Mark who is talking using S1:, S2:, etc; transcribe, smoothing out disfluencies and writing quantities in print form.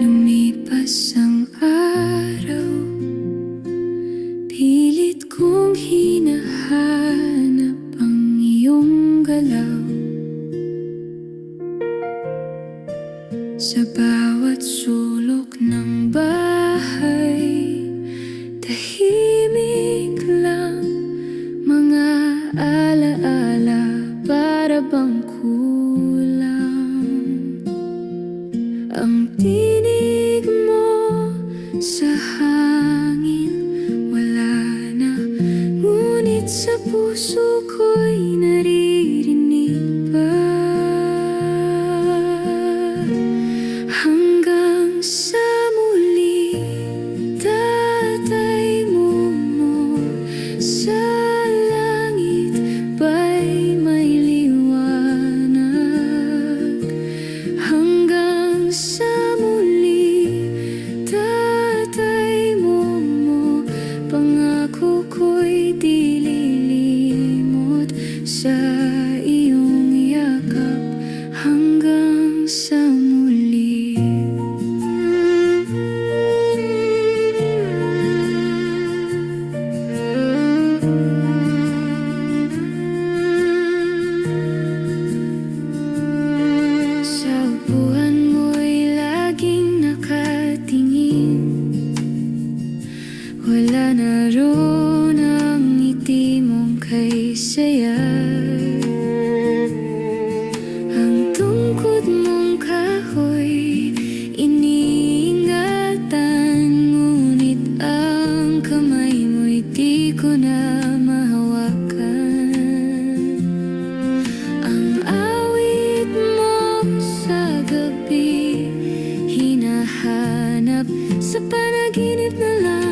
S1: Lumipas ang araw, pilit kong hinahanap ang iyong galaw. Sa bawat sulok ng bahay, tahimik lang, mga alaala para bang kulang. Ang tinig mo sa hangin, wala na, ngunit sa puso ko'y naririnig pa. Hanggang sa muli, Tatay Momo, sa langit ba'y may liwanag? Hanggang sa muli, Tatay Momo, pangako ko'y di lilimot sa iyong yakap. Hanggang sa muli. Sa upuan mo'y laging nakatingin, wala na roon ang ngiti mong kay saya. Ang tungkod mong kahoy iniingatan, ngunit ang kamay mo'y di ko na mahawakan. Ang awit mo sa gabi, hinahanap sa panaginip na lang.